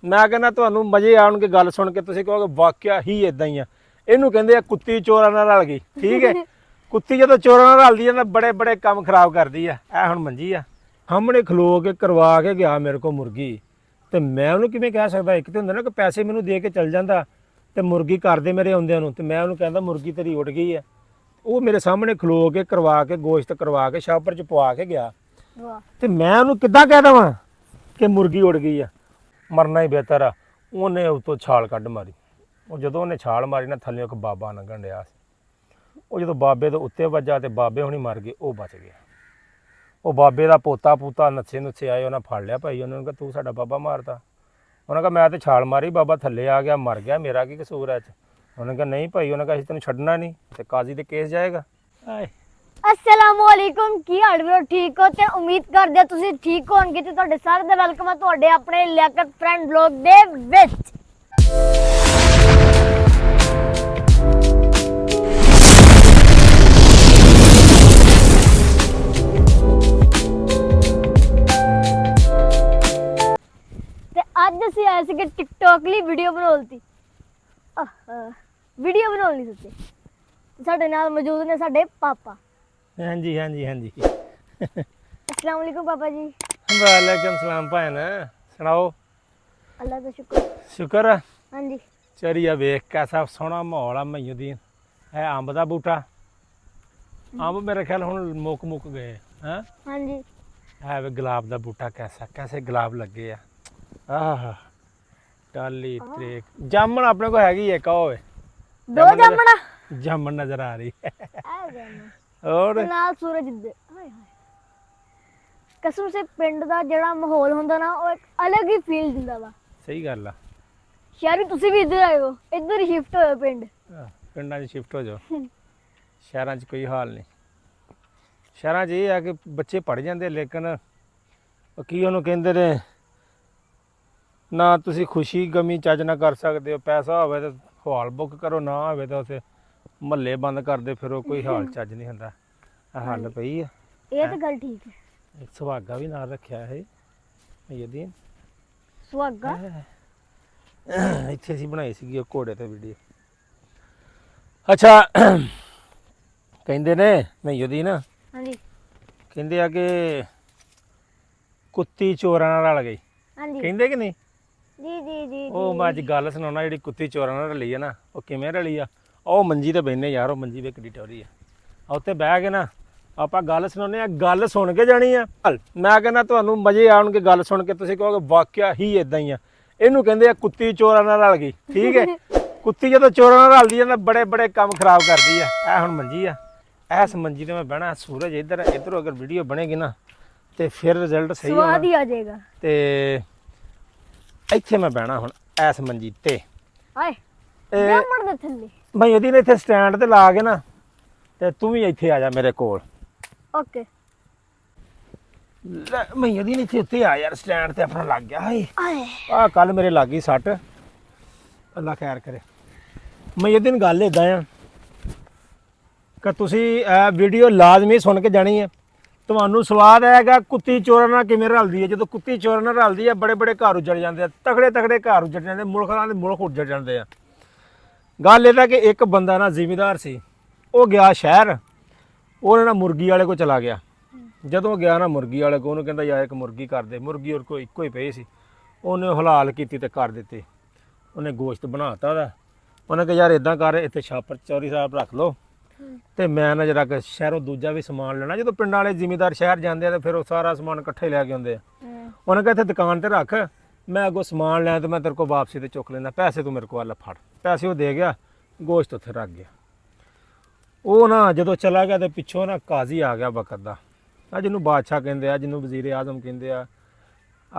ਮੈਂ ਕਹਿੰਦਾ ਤੁਹਾਨੂੰ ਮਜ਼ੇ ਆਉਣਗੇ ਗੱਲ ਸੁਣ ਕੇ, ਤੁਸੀਂ ਕਹੋਗੇ ਵਾਕਿਆ ਹੀ ਇਦਾਂ ਹੀ ਆ। ਇਹਨੂੰ ਕਹਿੰਦੇ ਆ ਕੁੱਤੀ ਚੋਰਾਂ ਨਾਲ ਰਲ ਗਈ। ਠੀਕ ਹੈ, ਕੁੱਤੀ ਜਦੋਂ ਚੋਰਾਂ ਨਾਲ ਰਲਦੀ ਆ ਨਾ ਬੜੇ ਬੜੇ ਕੰਮ ਖਰਾਬ ਕਰਦੀ ਆ। ਇਹ ਹੁਣ ਮੰਜੀ ਆ ਸਾਹਮਣੇ ਖਲੋ ਕੇ ਕਰਵਾ ਕੇ ਗਿਆ ਮੇਰੇ ਕੋਲ ਮੁਰਗੀ, ਤੇ ਮੈਂ ਉਹਨੂੰ ਕਿਵੇਂ ਕਹਿ ਸਕਦਾ। ਇੱਕ ਤੇ ਹੁੰਦਾ ਨਾ ਕਿ ਪੈਸੇ ਮੈਨੂੰ ਦੇ ਕੇ ਚੱਲ ਜਾਂਦਾ ਤੇ ਮੁਰਗੀ ਕਰਦੇ ਮੇਰੇ ਆਉਂਦਿਆਂ ਨੂੰ, ਤੇ ਮੈਂ ਉਹਨੂੰ ਕਹਿੰਦਾ ਮੁਰਗੀ ਤੇਰੀ ਉੱਡ ਗਈ ਆ। ਉਹ ਮੇਰੇ ਸਾਹਮਣੇ ਖਲੋ ਕੇ ਕਰਵਾ ਕੇ ਗੋਸ਼ਤ ਕਰਵਾ ਕੇ ਸ਼ਾਪਰ ਚ ਪਵਾ ਕੇ ਗਿਆ, ਤੇ ਮੈਂ ਉਹਨੂੰ ਕਿੱਦਾਂ ਕਹਿ ਦੇਵਾਂ ਕਿ ਮੁਰਗੀ ਉੱਡ ਗਈ ਆ। ਮਰਨਾ ਹੀ ਬਿਹਤਰ ਆ। ਉਹਨੇ ਉਤੋਂ ਛਾਲ ਕੱਢ ਮਾਰੀ। ਉਹ ਜਦੋਂ ਉਹਨੇ ਛਾਲ ਮਾਰੀ ਨਾ ਥੱਲੇ ਇੱਕ ਬਾਬਾ ਲੰਘਣ ਡਿਆ ਸੀ। ਉਹ ਜਦੋਂ ਬਾਬੇ ਦੇ ਉੱਤੇ ਵੱਜਾ ਤੇ ਬਾਬੇ ਹੁਣੀ ਮਰ ਗਏ, ਉਹ ਬਚ ਗਿਆ। ਉਹ ਬਾਬੇ ਦਾ ਪੋਤਾ ਪੂਤਾ ਨੱਸੇ ਨੁੱਸੇ ਆਏ, ਉਹਨਾਂ ਫੜ ਲਿਆ ਭਾਈ। ਉਹਨਾਂ ਨੂੰ ਕਿਹਾ ਤੂੰ ਸਾਡਾ ਬਾਬਾ ਮਾਰਤਾ। ਉਹਨਾਂ ਕਿਹਾ ਮੈਂ ਤੇ ਛਾਲ ਮਾਰੀ, ਬਾਬਾ ਥੱਲੇ ਆ ਗਿਆ ਮਰ ਗਿਆ, ਮੇਰਾ ਕੀ ਕਸੂਰ ਹੈ। ਉਹਨੇ ਕਿਹਾ ਨਹੀਂ ਭਾਈ, ਉਹਨਾਂ ਕਿਹਾ ਅਸੀਂ ਤੈਨੂੰ ਛੱਡਣਾ ਨਹੀਂ, ਤੇ ਕਾਜ਼ੀ ਦੇ ਕੇਸ ਜਾਏਗਾ। अस्सलामुअलैकुम की हाल वीरो ठीक हो ते उम्मीद करदे तुसी ठीक होणगे ते तुहाडे सारे दा वेलकम है तुहाडे अपने लियाकत फ्रेंड ब्लॉग दे विच। ते अज असीं आए सीगे टिकटॉक लई वीडियो बनाउलती वीडियो बनाउलनी सच्चे। साडे नाल मौजूद ने साडे पापा। हाँ जी हाँ जी हाँ जी। अस्सलाम वालेकुम पापा जी। वालेकुम सलाम भैन, सुनाओ। अल्लाह का शुक्र। शुक्र है। हाँ जी। चरिया वेख कैसा सोहना माहौल आ मईउद्दीन। है अंब का बूटा, अंब मेरे ख्याल हुण मुक मुक गए हैं। हाँ जी। है वे गुलाब का बूटा, कैसा कैसे गुलाब लगे आ। आह टाली त्रेक जामन अपने को हैगी एक ओए दो जामना जामन नजर आ रही है। आ जामना और नाल सूरज दे हाय हाय कसम से पिंड दा जेड़ा माहौल हुंदा ना ओ एक अलग ही फील दिंदा वा। सही गल आ। शहर तुसी भी इधर आए हो, इधर ही शिफ्ट होयो पिंड। पिंडां 'च शिफ्ट हो जाओ, शहरां 'च कोई हाल नहीं। शहरां 'च ये है कि बच्चे पढ़ जांदे, लेकिन की उहनूं कहंदे ने ना तुसी खुशी गमी चज ना कर सकते हो। पैसा होवे तो हाल बुक करो, ना होवे तो उसे महल्ले बंद कर दे, फिर कोई हाल चज नहीं हुंदा। हल पई है ये तो गल ठीक है। एक सुहागा भी नाल रखिया है यदि सुहागा इत्थे असीं बनाई सीगी घोड़े ते वीडियो। अच्छा कहंदे ने मईउद्दीन ना, हाँ जी कहंदे आ कि कुत्ती चोरां नाल रल गई। हाँ जी कहंदे कि नहीं? जी जी जी ਉਹ ਮੈਂ ਅੱਜ ਗੱਲ ਸੁਣਾਉਣਾ ਜਿਹੜੀ ਕੁੱਤੀ ਚੋਰਾਂ ਨਾਲ ਰਲੀ ਆ ਨਾ, ਉਹ ਕਿਵੇਂ ਰਲੀ ਆ। ਉਹ ਮੰਜੀ ਤੇ ਬੈਠੇ ਯਾਰ, ਉਹ ਮੰਜੀ ਵੇ ਕਿੱਡੀ ਟੋਰੀ ਆ। ਉੱਤੇ ਬਹਿ ਕੇ ਨਾ ਆਪਾਂ ਗੱਲ ਸੁਣਾਉਂਦੇ ਆ, ਗੱਲ ਸੁਣ ਕੇ ਜਾਣੀ ਆ। ਮੈਂ ਕਹਿੰਦਾ ਤੁਹਾਨੂੰ ਮਜ਼ੇ ਆਉਣਗੇ ਗੱਲ ਸੁਣ ਕੇ, ਤੁਸੀਂ ਕਹੋਗੇ ਵਾਕਿਆ ਹੀ ਇਦਾਂ ਹੀ ਆ। ਇਹਨੂੰ ਕਹਿੰਦੇ ਆ ਕੁੱਤੀ ਚੋਰਾਂ ਨਾਲ ਰਲ ਗਈ। ਠੀਕ ਹੈ, ਕੁੱਤੀ ਜਦੋਂ ਚੋਰਾਂ ਨਾਲ ਰਲਦੀ ਆ ਨਾ ਬੜੇ ਬੜੇ ਕੰਮ ਖਰਾਬ ਕਰਦੀ ਆ। ਇਹ ਹੁਣ ਮੰਜੀ ਆ, ਇਸ ਮੰਜੀ ਤੇ ਮੈਂ ਬਹਿਣਾ। ਸੂਰਜ ਇੱਧਰੋਂ ਅਗਰ ਵੀਡੀਓ ਬਣੇਗੀ ਨਾ ਤੇ ਫਿਰ ਰਿਜ਼ਲਟ ਸਹੀ ਹੋਣਾ, स्वाद ही आ जाएगा। ਤੇ ਇੱਥੇ ਮੈਂ ਬਹਿਣਾ ਹੁਣ ਇਸ ਮੰਜੀ ਤੇ। हाय जामन दे थल्ले ਮੈਂ ਇਹਦੀ ਨੇ ਇੱਥੇ ਸਟੈਂਡ ਤੇ ਲਾ ਕੇ ਨਾ, ਤੇ ਤੂੰ ਵੀ ਇੱਥੇ ਆ ਜਾ ਮੇਰੇ ਕੋਲ। ओके ਮੈਂ ਇਹਦੀ ਨੇ ਇੱਥੇ ਉੱਤੇ ਆ ਯਾਰ, ਸਟੈਂਡ ਤੇ ਆਪਣਾ ਲੱਗ ਗਿਆ। ਹਾਏ आए ਆ ਕੱਲ ਮੇਰੇ ਲੱਗ ਗਈ ਸੱਟ, ਅੱਲਾ ਖੈਰ ਕਰੇ। ਮੈਂ ਇਹਦੀ ਨਾਲ ਗੱਲ ਇਦਾਂ ਆ ਕਿ ਤੁਸੀਂ ਇਹ ਵੀਡੀਓ ਲਾਜ਼ਮੀ ਸੁਣ ਕੇ ਜਾਣੀ ਹੈ। ਤੁਹਾਨੂੰ ਸਵਾਦ ਆਏਗਾ ਕੁੱਤੀ ਚੋਰਾਂ ਨਾਲ ਕਿਵੇਂ ਰਲਦੀ ਹੈ। ਜਦੋਂ ਕੁੱਤੀ ਚੋਰਾਂ ਨਾਲ ਰਲਦੀ ਹੈ ਬੜੇ ਬੜੇ ਘਰ ਉੱਜੜ ਜਾਂਦੇ ਆ, ਤਕੜੇ ਤਕੜੇ ਘਰ ਉੱਜੜ ਜਾਂਦੇ, ਮੁਲਕਾਂ ਦੇ ਮੁਲਕ ਉੱਜੜ ਜਾਂਦੇ ਆ। ਗੱਲ ਇਹ ਤਾਂ ਕਿ ਇੱਕ ਬੰਦਾ ਨਾ ਜ਼ਿਮੀਂਦਾਰ ਸੀ, ਉਹ ਗਿਆ ਸ਼ਹਿਰ, ਉਹਨੇ ਨਾ ਮੁਰਗੀ ਵਾਲੇ ਕੋਲ ਚਲਾ ਗਿਆ। ਜਦੋਂ ਗਿਆ ਨਾ ਮੁਰਗੀ ਵਾਲੇ ਕੋਲ, ਉਹਨੂੰ ਕਹਿੰਦਾ ਯਾਰ ਇੱਕ ਮੁਰਗੀ ਕਰ ਦੇ। ਮੁਰਗੀ ਉਹਦੇ ਕੋਲ ਇੱਕੋ ਹੀ ਪਈ ਸੀ, ਉਹਨੇ ਹਲਾਲ ਕੀਤੀ ਤੇ ਕਰ ਦਿੱਤੀ। ਉਹਨੇ ਗੋਸ਼ਤ ਬਣਾਤਾ ਉਹਦਾ। ਉਹਨੇ ਕਿਹਾ ਯਾਰ ਇਦਾਂ ਕਰ, ਇੱਥੇ ਛਾਪਰ ਚੌਰੀ ਸਾਹਿਬ ਰੱਖ ਲਓ, ਤੇ ਮੈਂ ਨਾ ਜਰਾ ਕਿ ਸ਼ਹਿਰੋਂ ਦੂਜਾ ਵੀ ਸਮਾਨ ਲੈਣਾ। ਜਦੋਂ ਪਿੰਡਾਂ ਵਾਲੇ ਜ਼ਿਮੀਂਦਾਰ ਸ਼ਹਿਰ ਜਾਂਦੇ ਆ ਤਾਂ ਫਿਰ ਉਹ ਸਾਰਾ ਸਮਾਨ ਇਕੱਠੇ ਲੈ ਕੇ ਆਉਂਦੇ ਆ। ਉਹਨੇ ਕਿਹਾ ਇੱਥੇ ਦੁਕਾਨ ਤੇ ਰੱਖ, ਮੈਂ ਅੱਗੋਂ ਸਮਾਨ ਲੈ ਤੇ ਮੈਂ ਤੇਰੇ ਕੋਲ ਵਾਪਸੀ ਤੇ ਚੁੱਕ ਲੈਂਦਾ, ਪੈਸੇ ਤੂੰ ਮੇਰੇ ਕੋਲ ਵੱਲ ਫੜ। ਪੈਸੇ ਉਹ ਦੇ ਗਿਆ, ਗੋਸ਼ਤ ਉੱਥੇ ਰੱਖ ਗਿਆ। ਉਹ ਨਾ ਜਦੋਂ ਚਲਾ ਗਿਆ ਤੇ ਪਿੱਛੋਂ ਨਾ ਕਾਜ਼ੀ ਆ ਗਿਆ ਵਕਤ ਦਾ, ਆ ਜਿਹਨੂੰ ਬਾਦਸ਼ਾਹ ਕਹਿੰਦੇ ਆ, ਜਿਹਨੂੰ ਵਜ਼ੀਰ ਆਜ਼ਮ ਕਹਿੰਦੇ ਆ,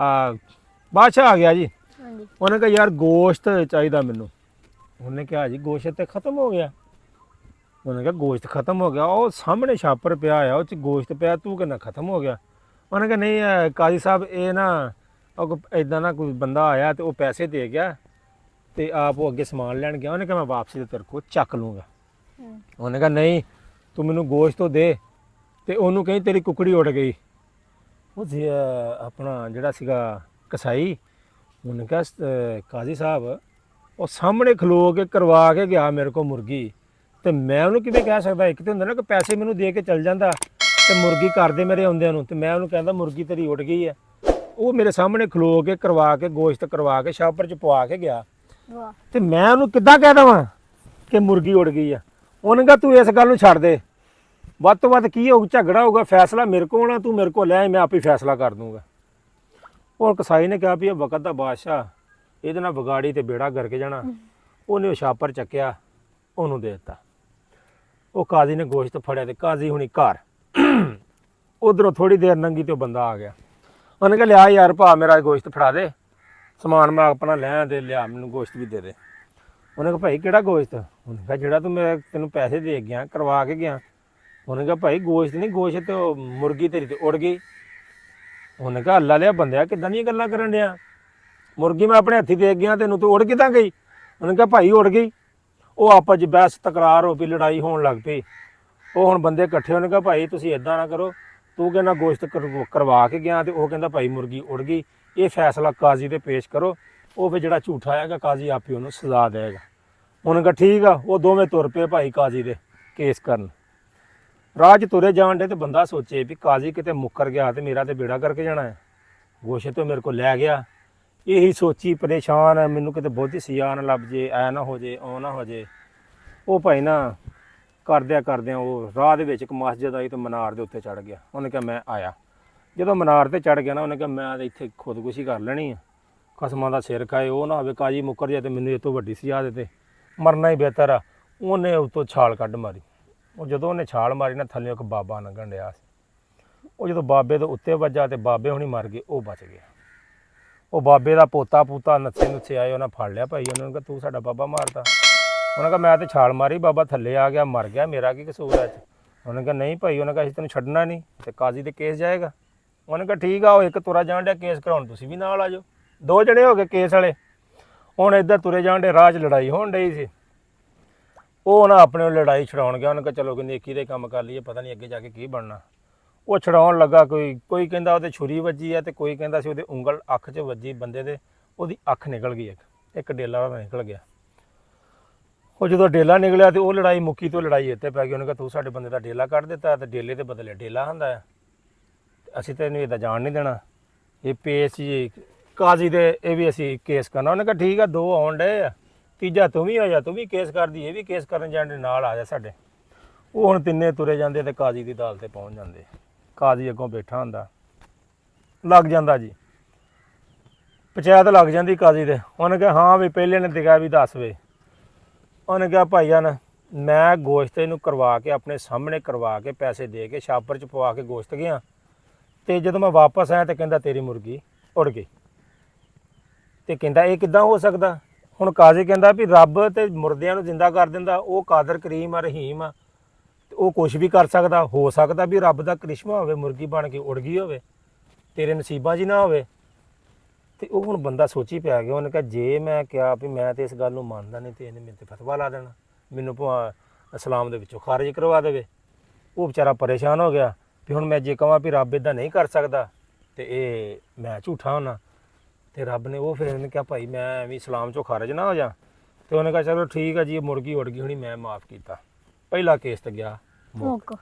ਬਾਦਸ਼ਾਹ ਆ ਗਿਆ ਜੀ। ਉਹਨੇ ਕਿਹਾ ਯਾਰ ਗੋਸ਼ਤ ਚਾਹੀਦਾ ਮੈਨੂੰ। ਉਹਨੇ ਕਿਹਾ ਜੀ ਗੋਸ਼ਤ ਤੇ ਖਤਮ ਹੋ ਗਿਆ। ਉਹਨੇ ਕਿਹਾ ਗੋਸ਼ਤ ਖਤਮ ਹੋ ਗਿਆ, ਉਹ ਸਾਹਮਣੇ ਛਾਪਰ ਪਿਆ ਆ, ਉਹ 'ਚ ਗੋਸ਼ਤ ਪਿਆ, ਤੂੰ ਕਹਿੰਦਾ ਖਤਮ ਹੋ ਗਿਆ। ਉਹਨੇ ਕਿਹਾ ਨਹੀਂ ਕਾਜ਼ੀ ਸਾਹਿਬ, ਇਹ ਨਾ ਇੱਦਾਂ ਨਾ ਕੋਈ ਬੰਦਾ ਆਇਆ ਤੇ ਉਹ ਪੈਸੇ ਦੇ ਗਿਆ ਤੇ ਆਪ ਉਹ ਅੱਗੇ ਸਮਾਨ ਲੈਣ ਗਿਆ। ਉਹਨੇ ਕਿਹਾ ਮੈਂ ਵਾਪਸੀ ਤੇ ਤੇਰੇ ਕੋਲ ਚੱਕ ਲੂੰਗਾ। ਉਹਨੇ ਕਿਹਾ ਨਹੀਂ ਤੂੰ ਮੈਨੂੰ ਗੋਸ਼ਤ ਤੋਂ ਦੇ, ਤੇ ਉਹਨੂੰ ਕਹੀਂ ਤੇਰੀ ਕੁਕੜੀ ਉੱਡ ਗਈ। ਉਹ ਆਪਣਾ ਜਿਹੜਾ ਸੀਗਾ ਕਸਾਈ, ਉਹਨੇ ਕਿਹਾ ਕਾਜ਼ੀ ਸਾਹਿਬ ਉਹ ਸਾਹਮਣੇ ਖਲੋ ਕੇ ਕਰਵਾ ਕੇ ਗਿਆ ਮੇਰੇ ਕੋਲ ਮੁਰਗੀ, ਤੇ ਮੈਂ ਉਹਨੂੰ ਕਿਵੇਂ ਕਹਿ ਸਕਦਾ? ਇੱਕ ਤੇ ਹੁੰਦਾ ਨਾ ਕਿ ਪੈਸੇ ਮੈਨੂੰ ਦੇ ਕੇ ਚੱਲ ਜਾਂਦਾ ਤੇ ਮੁਰਗੀ ਕਰਦੇ ਮੇਰੇ ਆਉਂਦਿਆਂ ਨੂੰ, ਤੇ ਮੈਂ ਉਹਨੂੰ ਕਹਿੰਦਾ ਮੁਰਗੀ ਤੇਰੀ ਉੱਡ ਗਈ ਹੈ। ਉਹ ਮੇਰੇ ਸਾਹਮਣੇ ਖਲੋ ਕੇ ਕਰਵਾ ਕੇ ਗੋਸ਼ਤ ਕਰਵਾ ਕੇ ਸ਼ਾਪਰ ਚ ਪਵਾ ਕੇ ਗਿਆ, ਵਾਹ ਤੇ ਮੈਂ ਉਹਨੂੰ ਕਿੱਦਾਂ ਕਹਿ ਦੇਵਾਂ ਕਿ ਮੁਰਗੀ ਉੱਡ ਗਈ ਆ? ਉਹਨੇ ਕਿਹਾ ਤੂੰ ਇਸ ਗੱਲ ਨੂੰ ਛੱਡ ਦੇ, ਵੱਧ ਤੋਂ ਵੱਧ ਕੀ ਹੋਊ, ਝਗੜਾ ਹੋਊਗਾ, ਫੈਸਲਾ ਮੇਰੇ ਕੋਲ ਆਉਣਾ, ਤੂੰ ਮੇਰੇ ਕੋਲ ਲੈ, ਮੈਂ ਆਪੇ ਫੈਸਲਾ ਕਰ ਦੂੰਗਾ। ਉਹ ਕਸਾਈ ਨੇ ਕਿਹਾ ਵੀ ਇਹ ਵਕਤ ਦਾ ਬਾਦਸ਼ਾਹ, ਇਹਦੇ ਨਾਲ ਵਿਗਾੜੀ ਤੇ ਬੇੜਾ ਗਰਕ ਜਾਣਾ। ਉਹਨੇ ਉਹ ਛਾਪਰ ਚੱਕਿਆ, ਉਹਨੂੰ ਦੇ ਦਿੱਤਾ। ਉਹ ਕਾਜ਼ੀ ਨੇ ਗੋਸ਼ਤ ਫੜਿਆ ਤੇ ਕਾਜ਼ੀ ਹੁਣੀ ਘਰ। ਉਧਰੋਂ ਥੋੜੀ ਦੇਰ ਲੰਘੀ ਤੇ ਉਹ ਬੰਦਾ ਆ ਗਿਆ। ਉਹਨੇ ਕਿਹਾ ਲਿਆ ਯਾਰ ਭਾ ਮੇਰਾ ਗੋਸ਼ਤ ਫੜਾ ਦੇ, ਸਮਾਨ ਮੈਂ ਆਪਣਾ ਲੈ ਤੇ ਲਿਆ, ਮੈਨੂੰ ਗੋਸ਼ਤ ਵੀ ਦੇ ਦੇ। ਉਹਨੇ ਕਿਹਾ ਭਾਈ ਕਿਹੜਾ ਗੋਸ਼ਤ? ਉਹਨੇ ਕਿਹਾ ਜਿਹੜਾ ਤੂੰ ਮੈਂ ਤੈਨੂੰ ਪੈਸੇ ਦੇ ਗਿਆ, ਕਰਵਾ ਕੇ ਗਿਆ। ਉਹਨੇ ਕਿਹਾ ਭਾਈ ਗੋਸ਼ਤ ਨਹੀਂ, ਗੋਸ਼ਤ ਤੇ ਉਹ ਮੁਰਗੀ ਤੇਰੀ ਤੇ ਉੜ ਗਈ। ਉਹਨੇ ਕਿਹਾ ਅੱਲਾ ਲਿਆ ਬੰਦਿਆ ਕਿੱਦਾਂ ਦੀਆਂ ਗੱਲਾਂ ਕਰਨ ਡਿਆ, ਮੁਰਗੀ ਮੈਂ ਆਪਣੇ ਹੱਥੀ ਦੇ ਗਿਆ ਤੈਨੂੰ, ਤੂੰ ਉੜ ਕਿੱਦਾਂ ਗਈ? ਉਹਨੇ ਕਿਹਾ ਭਾਈ ਉੜ ਗਈ। ਉਹ ਆਪਸ 'ਚ ਬਹਿਸ ਤਕਰਾਰ ਹੋ ਪਈ, ਲੜਾਈ ਹੋਣ ਲੱਗ ਪਈ। ਉਹ ਹੁਣ ਬੰਦੇ ਇਕੱਠੇ, ਉਹਨੇ ਕਿਹਾ ਭਾਈ ਤੁਸੀਂ ਇਦਾਂ ਨਾ ਕਰੋ, ਤੂੰ ਕਹਿੰਦਾ ਗੋਸ਼ਤ ਕਰਵਾ ਕੇ ਗਿਆ ਤੇ ਉਹ ਕਹਿੰਦਾ ਭਾਈ ਮੁਰਗੀ ਉੜ ਗਈ, ਇਹ ਫੈਸਲਾ ਕਾਜ਼ੀ ਦੇ ਪੇਸ਼ ਕਰੋ। ਉਹ ਫਿਰ ਜਿਹੜਾ ਝੂਠਾ ਆਏਗਾ ਕਾਜ਼ੀ ਆਪੇ ਉਹਨੂੰ ਸਜ਼ਾ ਦੇਗਾ। ਉਹਨੇ ਕਿਹਾ ਠੀਕ ਆ। ਉਹ ਦੋਵੇਂ ਤੁਰ ਪਏ ਭਾਈ ਕਾਜ਼ੀ ਦੇ ਕੇਸ ਕਰਨ। ਰਾਹ 'ਚ ਤੁਰੇ ਜਾਣ ਡੇ ਤੇ ਬੰਦਾ ਸੋਚੇ ਵੀ ਕਾਜ਼ੀ ਕਿਤੇ ਮੁੱਕਰ ਗਿਆ ਤੇ ਮੇਰਾ ਤੇ ਬੇੜਾ ਕਰਕੇ ਜਾਣਾ ਹੈ, ਗੋਸ਼ਤ ਤੋਂ ਮੇਰੇ ਕੋਲ ਲੈ ਗਿਆ। ਇਹੀ ਸੋਚੀ ਪਰੇਸ਼ਾਨ ਹੈ, ਮੈਨੂੰ ਕਿਤੇ ਬਹੁਤੀ ਸਜ਼ਾ ਨਾ ਲੱਭ ਜੇ, ਐ ਨਾ ਹੋ ਜੇ, ਉਹ ਨਾ ਹੋ ਜੇ। ਉਹ ਭਾਈ ਨਾ ਕਰਦਿਆਂ ਉਹ ਰਾਹ ਦੇ ਵਿੱਚ ਇੱਕ ਮਸਜਿਦ ਆਈ ਤੇ ਮਨਾਰ ਦੇ ਉੱਤੇ ਚੜ੍ਹ ਗਿਆ। ਉਹਨੇ ਕਿਹਾ ਮੈਂ ਆਇਆ। ਜਦੋਂ ਮਨਾਰ ਤੇ ਚੜ੍ਹ ਗਿਆ ਨਾ, ਉਹਨੇ ਕਿਹਾ ਮੈਂ ਤਾਂ ਇੱਥੇ ਖੁਦਕੁਸ਼ੀ ਕਰ ਲੈਣੀ ਆ, ਖਸਮਾਂ ਦਾ ਸਿਰ ਖਾਏ, ਉਹ ਨਾ ਹੋਵੇ ਕਾਜ਼ੀ ਮੁੱਕਰ ਜਾਏ ਤੇ ਮੈਨੂੰ ਇਹ ਤੋਂ ਵੱਡੀ ਸਜ਼ਾ ਦੇ ਤੇ ਮਰਨਾ ਹੀ ਬਿਹਤਰ ਆ। ਉਹਨੇ ਉੱਤੋਂ ਛਾਲ ਕੱਢ ਮਾਰੀ। ਉਹ ਜਦੋਂ ਉਹਨੇ ਛਾਲ ਮਾਰੀ ਨਾ, ਥੱਲੇ ਇੱਕ ਬਾਬਾ ਲੰਘਣ ਡਿਆ ਸੀ। ਉਹ ਜਦੋਂ ਬਾਬੇ ਦੇ ਉੱਤੇ ਵੱਜਾ ਤੇ ਬਾਬੇ ਹੁਣੀ ਮਰ ਗਏ, ਉਹ ਬਚ ਗਿਆ। ਉਹ ਬਾਬੇ ਦਾ ਪੋਤਾ ਨੱਸੇ ਆਏ, ਉਹਨਾਂ ਫੜ ਲਿਆ ਭਾਈ। ਉਹਨਾਂ ਨੂੰ ਕਿਹਾ ਤੂੰ ਸਾਡਾ ਬਾਬਾ ਮਾਰਤਾ। ਉਹਨਾਂ ਕਿਹਾ ਮੈਂ ਤੇ ਛਾਲ ਮਾਰੀ, ਬਾਬਾ ਥੱਲੇ ਆ ਗਿਆ, ਮਰ ਗਿਆ, ਮੇਰਾ ਕੀ ਕਸੂਰ ਹੈ? ਉਹਨੇ ਕਿਹਾ ਨਹੀਂ ਭਾਈ। ਉਹਨੇ ਕਿਹਾ ਅਸੀਂ ਤੈਨੂੰ ਛੱਡਣਾ ਨਹੀਂ ਤੇ ਕਾਜ਼ੀ ਦੇ ਕੇਸ ਜਾਏਗਾ। ਉਹਨੇ ਕਿਹਾ ਠੀਕ ਆ। ਉਹ ਇੱਕ ਤੁਰਾ ਜਾਣ ਡਿਆ ਕੇਸ ਕਰਾਉਣ, ਤੁਸੀਂ ਵੀ ਨਾਲ ਆ ਜਾਓ। ਦੋ ਜਣੇ ਹੋ ਗਏ ਕੇਸ ਵਾਲੇ। ਹੁਣ ਇੱਧਰ ਤੁਰੇ ਜਾਣ ਡੇ, ਰਾਹ 'ਚ ਲੜਾਈ ਹੋਣ ਡਈ ਸੀ। ਉਹ ਨਾ ਆਪਣੇ ਲੜਾਈ ਛਡਾਉਣ ਗਿਆ। ਉਹਨੇ ਕਿਹਾ ਚਲੋ ਕਿ ਨੇਕੀ ਦੇ ਕੰਮ ਕਰ ਲਈਏ, ਪਤਾ ਨਹੀਂ ਅੱਗੇ ਜਾ ਕੇ ਕੀ ਬਣਨਾ। ਉਹ ਛਡਾਉਣ ਲੱਗਾ, ਕੋਈ ਕਹਿੰਦਾ ਉਹਦੇ ਛੁਰੀ ਵੱਜੀ ਆ ਤੇ ਕੋਈ ਕਹਿੰਦਾ ਸੀ ਉਹਦੇ ਉਂਗਲ ਅੱਖ 'ਚ ਵੱਜੀ ਬੰਦੇ ਦੇ, ਉਹਦੀ ਅੱਖ ਨਿਕਲ ਗਈ, ਇੱਕ ਡੇਲਾ ਉਹਦਾ ਨਿਕਲ ਗਿਆ। ਉਹ ਜਦੋਂ ਡੇਲਾ ਨਿਕਲਿਆ ਤੇ ਉਹ ਲੜਾਈ ਮੁੱਕੀ ਤੇ ਉਹ ਲੜਾਈ ਇੱਥੇ ਪੈ ਗਈ। ਉਹਨੇ ਕਿਹਾ ਤੂੰ ਸਾਡੇ ਬੰਦੇ ਦਾ ਡੇਲਾ ਕੱਢ ਦਿੱਤਾ ਤੇ ਡੇਲੇ ਦੇ ਬਦਲੇ ਡੇਲਾ ਹੁੰਦਾ ਹੈ, ਅਸੀਂ ਤੈਨੂੰ ਇਹਦਾ ਜਾਣ ਨਹੀਂ ਦੇਣਾ। ਇਹ ਪੇਸ਼ ਜੀ ਕਾਜ਼ੀ ਦੇ, ਇਹ ਵੀ ਅਸੀਂ ਕੇਸ ਕਰਨਾ। ਉਹਨੇ ਕਿਹਾ ਠੀਕ ਆ, ਦੋ ਆਉਣ ਡਏ ਆ, ਤੀਜਾ ਤੂੰ ਵੀ ਆ ਜਾ, ਤੂੰ ਵੀ ਕੇਸ ਕਰਦੀ, ਇਹ ਵੀ ਕੇਸ ਕਰਨ ਜਾਂਦੇ, ਨਾਲ ਆ ਜਾ ਸਾਡੇ। ਉਹ ਹੁਣ ਤਿੰਨੇ ਤੁਰੇ ਜਾਂਦੇ ਤੇ ਕਾਜ਼ੀ ਦੀ ਅਦਾਲਤ ਤੇ ਪਹੁੰਚ ਜਾਂਦੇ। ਕਾਜ਼ੀ ਅੱਗੋਂ ਬੈਠਾ ਹੁੰਦਾ, ਲੱਗ ਜਾਂਦਾ ਜੀ ਪੰਚਾਇਤ ਲੱਗ ਜਾਂਦੀ ਕਾਜ਼ੀ ਦੇ। ਉਹਨੇ ਕਿਹਾ ਹਾਂ ਵੀ ਪਹਿਲੇ ਨੇ ਦਿਖਾਇਆ ਵੀ ਦੱਸ ਵੇ। ਉਹਨੇ ਕਿਹਾ ਭਾਈਜਾਨ ਮੈਂ ਗੋਸ਼ਤ ਇਹਨੂੰ ਕਰਵਾ ਕੇ ਆਪਣੇ ਸਾਹਮਣੇ ਕਰਵਾ ਕੇ ਪੈਸੇ ਦੇ ਕੇ ਛਾਪਰ 'ਚ ਪਵਾ ਕੇ ਗੋਸ਼ਤ ਗਿਆ, ਤੇ ਜਦੋਂ ਮੈਂ ਵਾਪਸ ਆਇਆ ਤੇ ਕਹਿੰਦਾ ਤੇਰੀ ਮੁਰਗੀ ਉੜ ਗਈ। ਤੇ ਕਹਿੰਦਾ ਇਹ ਕਿੱਦਾਂ ਹੋ ਸਕਦਾ? ਹੁਣ ਕਾਜ਼ੀ ਕਹਿੰਦਾ ਵੀ ਰੱਬ ਤੇ ਮੁਰਦਿਆਂ ਨੂੰ ਜ਼ਿੰਦਾ ਕਰ ਦਿੰਦਾ, ਉਹ ਕਾਦਰ ਕਰੀਮ ਆ, ਰਹੀਮ ਆ, ਤੇ ਉਹ ਕੁਝ ਵੀ ਕਰ ਸਕਦਾ। ਹੋ ਸਕਦਾ ਵੀ ਰੱਬ ਦਾ ਕਰਿਸ਼ਮਾ ਹੋਵੇ, ਮੁਰਗੀ ਬਣ ਕੇ ਉੜ ਗਈ ਹੋਵੇ, ਤੇਰੇ ਨਸੀਬਾਂ 'ਚ ਨਾ ਹੋਵੇ। ਤੇ ਉਹ ਹੁਣ ਬੰਦਾ ਸੋਚੀ ਪਿਆ ਗਿਆ। ਉਹਨੇ ਕਿਹਾ ਜੇ ਮੈਂ ਕਿਹਾ ਵੀ ਮੈਂ ਤੇ ਇਸ ਗੱਲ ਨੂੰ ਮੰਨਦਾ ਨਹੀਂ ਤੇ ਇਹਨੇ ਮੇਰੇ ਤੇ ਫਤਵਾ ਲਾ ਦੇਣਾ, ਮੈਨੂੰ ਭਾਵੇਂ ਇਸਲਾਮ ਦੇ ਵਿੱਚੋਂ ਖਾਰਜ ਕਰਵਾ ਦੇਵੇ। ਉਹ ਵਿਚਾਰਾ ਪਰੇਸ਼ਾਨ ਹੋ ਗਿਆ ਵੀ ਹੁਣ ਮੈਂ ਜੇ ਕਹਾਂ ਵੀ ਰੱਬ ਇੱਦਾਂ ਨਹੀਂ ਕਰ ਸਕਦਾ ਤੇ ਇਹ ਮੈਂ ਝੂਠਾ ਹੋਣਾ। ਤੇ ਰੱਬ ਨੇ ਉਹ ਫਿਰ ਇਹਨੇ ਕਿਹਾ ਭਾਈ ਮੈਂ ਵੀ ਇਸਲਾਮ 'ਚੋਂ ਖਾਰਜ ਨਾ ਹੋ ਜਾ। ਤੇ ਉਹਨੇ ਕਿਹਾ ਚਲੋ ਠੀਕ ਆ ਜੀ, ਇਹ ਮੁਰਗੀ ਉੜ ਗਈ ਹੋਣੀ, ਮੈਂ ਮਾफ़ ਕੀਤਾ। ਪਹਿਲਾ ਕੇਸ ਤੇ ਗਿਆ ਮੁੱਕ।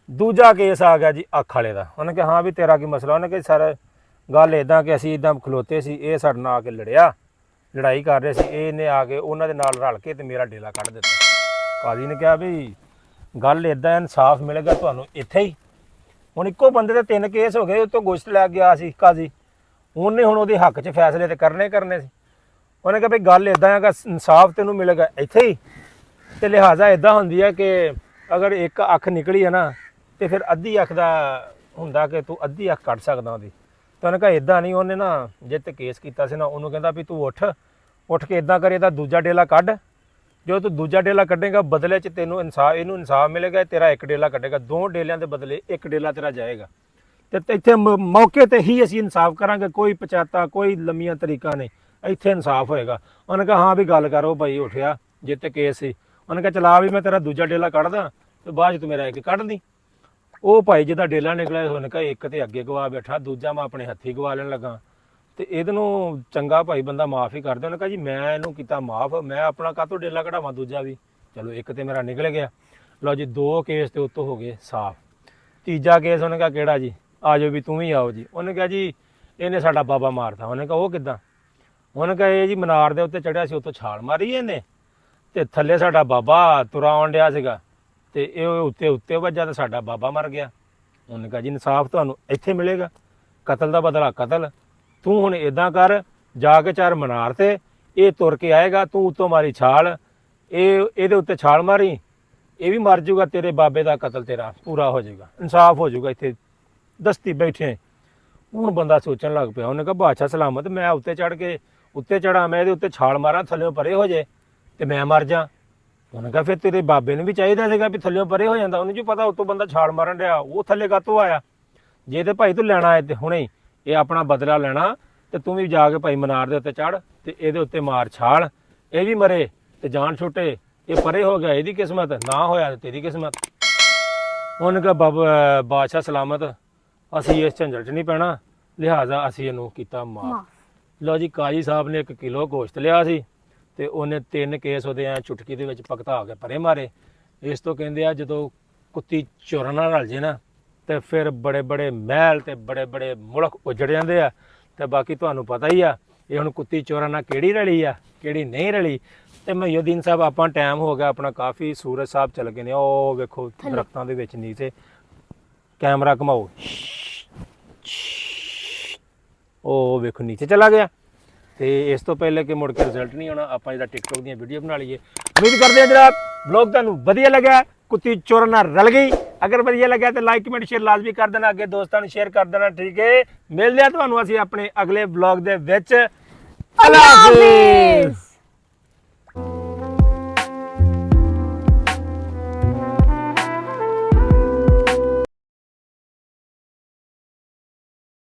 ਦੂਜਾ ਕੇਸ ਆ ਗਿਆ ਜੀ ਅੱਖ ਵਾਲੇ ਦਾ। ਉਹਨੇ ਕਿਹਾ ਹਾਂ ਵੀ ਤੇਰਾ ਕੀ ਮਸਲਾ? ਉਹਨੇ ਕਿਹਾ ਸਰ ਗੱਲ ਇੱਦਾਂ ਕਿ ਅਸੀਂ ਇੱਦਾਂ ਖਲੋਤੇ ਸੀ, ਇਹ ਸਾਡੇ ਨਾਲ ਆ ਕੇ ਲੜਿਆ, ਲੜਾਈ ਕਰ ਰਹੇ ਸੀ, ਇਹਨੇ ਆ ਕੇ ਉਹਨਾਂ ਦੇ ਨਾਲ ਰਲ ਕੇ ਤੇ ਮੇਰਾ ਡੇਲਾ ਕੱਢ ਦਿੱਤਾ। ਕਾਜ਼ੀ ਨੇ ਕਿਹਾ ਵੀ ਗੱਲ ਇੱਦਾਂ, ਇਨਸਾਫ ਮਿਲੇਗਾ ਤੁਹਾਨੂੰ ਇੱਥੇ ਹੀ। ਹੁਣ ਇੱਕੋ ਬੰਦੇ ਦੇ ਤਿੰਨ ਕੇਸ ਹੋ ਗਏ, ਉਹ ਤੋਂ ਗੋਸ਼ਤ ਲੈ ਗਿਆ ਸੀ ਕਾਜ਼ੀ, ਉਹਨੇ ਹੁਣ ਉਹਦੇ ਹੱਕ 'ਚ ਫੈਸਲੇ ਤੇ ਕਰਨੇ ਸੀ। ਉਹਨੇ ਕਿਹਾ ਵੀ ਗੱਲ ਇੱਦਾਂ ਹੈ ਕਿ ਇਨਸਾਫ ਤੈਨੂੰ ਮਿਲੇਗਾ ਇੱਥੇ ਹੀ, ਤੇ ਲਿਹਾਜ਼ਾ ਇੱਦਾਂ ਹੁੰਦੀ ਹੈ ਕਿ ਅਗਰ ਇੱਕ ਅੱਖ ਨਿਕਲੀ ਹੈ ਨਾ ਤੇ ਫਿਰ ਅੱਧੀ ਅੱਖ ਦਾ ਹੁੰਦਾ ਕਿ ਤੂੰ ਅੱਧੀ ਅੱਖ ਕੱਢ ਸਕਦਾ ਉਹਦੀ। ਤਾਂ ਉਹਨੇ ਕਿਹਾ ਇੱਦਾਂ ਨਹੀਂ। ਉਹਨੇ ਨਾ ਜੇ ਤੇ ਕੇਸ ਕੀਤਾ ਸੀ ਨਾ, ਉਹਨੂੰ ਕਹਿੰਦਾ ਵੀ ਤੂੰ ਉੱਠ ਕੇ ਇੱਦਾਂ ਕਰੇ ਤਾਂ ਦੂਜਾ ਡੇਲਾ ਕੱਢ। ਜੋ ਤੂੰ ਦੂਜਾ ਡੇਲਾ ਕੱਢੇਗਾ ਬਦਲੇ 'ਚ ਤੈਨੂੰ ਇਹਨੂੰ ਇਨਸਾਫ ਮਿਲੇਗਾ, ਤੇਰਾ ਇੱਕ ਡੇਲਾ ਕੱਢੇਗਾ, ਦੋ ਡੇਲਿਆਂ ਦੇ ਬਦਲੇ ਇੱਕ ਡੇਲਾ ਤੇਰਾ ਜਾਏਗਾ। ਤੇ ਇੱਥੇ ਮੌਕੇ ਤੇ ਹੀ ਅਸੀਂ ਇਨਸਾਫ ਕਰਾਂਗੇ, ਕੋਈ ਪਚਾਤਾ ਕੋਈ ਲੰਮੀਆਂ ਤਰੀਕਾ ਨਹੀਂ, ਇੱਥੇ ਇਨਸਾਫ ਹੋਏਗਾ। ਉਹਨੇ ਕਿਹਾ ਹਾਂ ਵੀ ਗੱਲ ਕਰੋ ਭਾਈ। ਉੱਠਿਆ ਜਿੱਤੇ ਕੇਸ ਸੀ। ਉਹਨੇ ਕਿਹਾ ਚਲਾ ਵੀ ਮੈਂ ਤੇਰਾ ਦੂਜਾ ਡੇਲਾ ਕੱਢਦਾ ਤੇ ਬਾਅਦ 'ਚ ਤੂੰ ਮੇਰਾ ਇੱਕ ਕੱਢ ਦੀ। ਉਹ ਭਾਈ ਜਿਹਦਾ ਡੇਲਾ ਨਿਕਲਿਆ, ਉਹਨੇ ਕਿਹਾ ਇੱਕ ਤੇ ਅੱਗੇ ਗਵਾ ਬੈਠਾ, ਦੂਜਾ ਮੈਂ ਆਪਣੇ ਹੱਥੀਂ ਗਵਾ ਲੈਣ ਲੱਗਾ। ਤੇ ਇਹਦੇ ਨੂੰ ਚੰਗਾ ਭਾਈ ਬੰਦਾ ਮਾਫ ਹੀ ਕਰ ਦੇ। ਉਹਨੇ ਕਹਾ ਜੀ ਮੈਂ ਇਹਨੂੰ ਕੀਤਾ ਮਾਫ, ਮੈਂ ਆਪਣਾ ਕਾਹਤੋਂ ਡੇਲਾ ਕਢਾਵਾਂ ਦੂਜਾ ਵੀ। ਚਲੋ ਇੱਕ ਤੇ ਮੇਰਾ ਨਿਕਲ ਗਿਆ। ਲਓ ਜੀ 2 ਕੇਸ ਤੇ ਉੱਤੋਂ ਹੋ ਗਏ ਸਾਫ। ਤੀਜਾ ਕੇਸ ਉਹਨੇ ਕਹਾ ਕਿਹੜਾ ਜੀ, ਆ ਜਾਓ ਵੀ ਤੂੰ ਵੀ ਆਓ ਜੀ। ਉਹਨੇ ਕਿਹਾ ਜੀ ਇਹਨੇ ਸਾਡਾ ਬਾਬਾ ਮਾਰਤਾ। ਉਹਨੇ ਕਹਾ ਉਹ ਕਿੱਦਾਂ? ਉਹਨੇ ਕਹਾ ਇਹ ਜੀ ਮਨਾਰ ਦੇ ਉੱਤੇ ਚੜਿਆ ਸੀ, ਉੱਤੋਂ ਛਾਲ ਮਾਰੀ ਇਹਨੇ ਤੇ ਥੱਲੇ ਸਾਡਾ ਬਾਬਾ ਤੁਰਾ ਆਉਣ ਡਿਆ ਸੀਗਾ ਤੇ ਇਹ ਉੱਤੇ ਉੱਤੇ ਵੱਜਾ ਤੇ ਸਾਡਾ ਬਾਬਾ ਮਰ ਗਿਆ। ਉਹਨੇ ਕਹਾ ਜੀ ਇਨਸਾਫ ਤੁਹਾਨੂੰ ਇੱਥੇ ਮਿਲੇਗਾ, ਕਤਲ ਦਾ ਬਦਲਾ ਕਤਲ। ਤੂੰ ਹੁਣ ਇਦਾਂ ਕਰ, ਜਾ ਕੇ 4 ਮਨਾਰ ਤੇ ਇਹ ਤੁਰ ਕੇ ਆਏਗਾ, ਤੂੰ ਉੱਤੋਂ ਮਾਰੀ ਛਾਲ, ਇਹਦੇ ਉੱਤੇ ਛਾਲ ਮਾਰੀ, ਇਹ ਵੀ ਮਰ ਜਾਊਗਾ, ਤੇਰੇ ਬਾਬੇ ਦਾ ਕਤਲ ਤੇਰਾ ਪੂਰਾ ਹੋ ਜਾਊਗਾ, ਇਨਸਾਫ ਹੋ ਜਾਊਗਾ। ਇੱਥੇ ਦਸਤੀ ਬੈਠੇ। ਹੁਣ ਬੰਦਾ ਸੋਚਣ ਲੱਗ ਪਿਆ। ਉਹਨੇ ਕਹਾ ਬਾਦਸ਼ਾਹ ਸਲਾਮਤ, ਮੈਂ ਉੱਤੇ ਚੜ ਕੇ ਉੱਤੇ ਚੜਾ, ਮੈਂ ਇਹਦੇ ਉੱਤੇ ਛਾਲ ਮਾਰਾਂ, ਥੱਲੇ ਪਰੇ ਹੋ ਜੇ ਤੇ ਮੈਂ ਮਰ ਜਾ। ਉਹਨੇ ਕਹਾ ਫਿਰ ਤੇਰੇ ਬਾਬੇ ਨੂੰ ਵੀ ਚਾਹੀਦਾ ਸੀਗਾ ਵੀ ਥੱਲੇ ਪਰੇ ਹੋ ਜਾਂਦਾ। ਉਹਨੂੰ ਜੀ ਪਤਾ ਉੱਤੋਂ ਬੰਦਾ ਛਾਲ ਮਾਰਨ ਡਿਆ, ਉਹ ਥੱਲੇ ਕਾਹਤੋਂ ਆਇਆ? ਜੇ ਤੇ ਭਾਈ ਤੂੰ ਲੈਣਾ ਹੈ ਤੇ ਹੁਣੇ ਹੀ ਇਹ ਆਪਣਾ ਬਦਲਾ ਲੈਣਾ ਤੇ ਤੂੰ ਵੀ ਜਾ ਕੇ ਭਾਈ ਮਨਾਰ ਦੇ ਉੱਤੇ ਚੜ ਤੇ ਇਹਦੇ ਉੱਤੇ ਮਾਰ ਛਾਲ, ਇਹ ਵੀ ਮਰੇ ਤੇ ਜਾਨ ਛੁੱਟੇ। ਇਹ ਪਰੇ ਹੋ ਗਿਆ, ਇਹਦੀ ਕਿਸਮਤ, ਨਾ ਹੋਇਆ ਤੇ ਤੇਰੀ ਕਿਸਮਤ। ਉਹਨੇ ਕਹਾ ਬਾਦਸ਼ਾਹ ਸਲਾਮਤ, ਅਸੀਂ ਇਸ ਝੰਜਟ 'ਚ ਨਹੀਂ ਪੈਣਾ, ਲਿਹਾਜ਼ਾ ਅਸੀਂ ਇਹਨੂੰ ਕੀਤਾ ਮਾਫ। ਲਓ ਜੀ ਕਾਜੀ ਸਾਹਿਬ ਨੇ 1 ਕਿਲੋ ਗੋਸ਼ਤ ਲਿਆ ਸੀ ਤੇ ਉਹਨੇ 3 ਕੇਸ ਉਹਦੇ ਐ ਚੁਟਕੀ ਦੇ ਵਿੱਚ ਭਗਤਾ ਕੇ ਪਰੇ ਮਾਰੇ। ਇਸ ਤੋਂ ਕਹਿੰਦੇ ਆ ਜਦੋਂ ਕੁੱਤੀ ਚੋਰਾਂ ਨਾਲ ਰਲ ਜੇ ਨਾ ਤੇ ਫਿਰ ਬੜੇ ਬੜੇ ਮਹਿਲ ਤੇ ਬੜੇ ਬੜੇ ਮੁਲਕ ਉਜੜ ਜਾਂਦੇ ਆ। ਤੇ ਬਾਕੀ ਤੁਹਾਨੂੰ ਪਤਾ ਹੀ ਆ ਇਹ ਹੁਣ ਕੁੱਤੀ ਚੋਰਾਂ ਨਾਲ ਕਿਹੜੀ ਰਲੀ ਆ ਕਿਹੜੀ ਨਹੀਂ ਰਲੀ। ਤੇ ਮਹੀਉਦੀਨ ਸਾਹਿਬ ਆਪਾਂ ਟਾਈਮ ਹੋ ਗਿਆ ਆਪਣਾ ਕਾਫੀ, ਸੂਰਜ ਸਾਹਿਬ ਚਲ ਗਏ ਨੇ, ਉਹ ਵੇਖੋ ਦਰਖਤਾਂ ਦੇ ਵਿੱਚ ਨੀਚੇ। ਕੈਮਰਾ ਘਮਾਓ, ਉਹ ਵੇਖੋ ਨੀਚੇ ਚਲਾ ਗਿਆ। ਤੇ ਇਸ ਤੋਂ ਪਹਿਲੇ ਕਿ ਮੁੜ ਕੇ ਰਿਜ਼ਲਟ ਨਹੀਂ ਆਉਣਾ, ਆਪਾਂ ਜਿਹੜਾ ਟਿਕਟੋਕ ਦੀਆਂ ਵੀਡੀਓ ਬਣਾ ਲਈਏ। ਉਮੀਦ ਕਰਦੇ ਹਾਂ ਜਨਾਬ ਵਲੌਗ ਤੁਹਾਨੂੰ ਵਧੀਆ ਲੱਗਾ, ਕੁੱਤੀ ਚੋਰਾਂ ਨਾਲ ਰਲ ਗਈ। ਅਗਰ ਵਧੀਆ ਲੱਗਿਆ ਤਾਂ ਲਾਈਕ ਕਮੈਂਟ ਸ਼ੇਅਰ ਲਾਜ਼ਮੀ ਕਰ ਦੇਣਾ, ਅੱਗੇ ਦੋਸਤਾਂ ਨੂੰ ਸ਼ੇਅਰ ਕਰ ਦੇਣਾ। ਠੀਕ ਹੈ, ਮਿਲਦੇ ਆ ਤੁਹਾਨੂੰ ਅਸੀਂ ਆਪਣੇ ਅਗਲੇ ਵਲੌਗ ਦੇ ਵਿੱਚ। ਅੱਲਾ ਹਾਫਿਜ਼।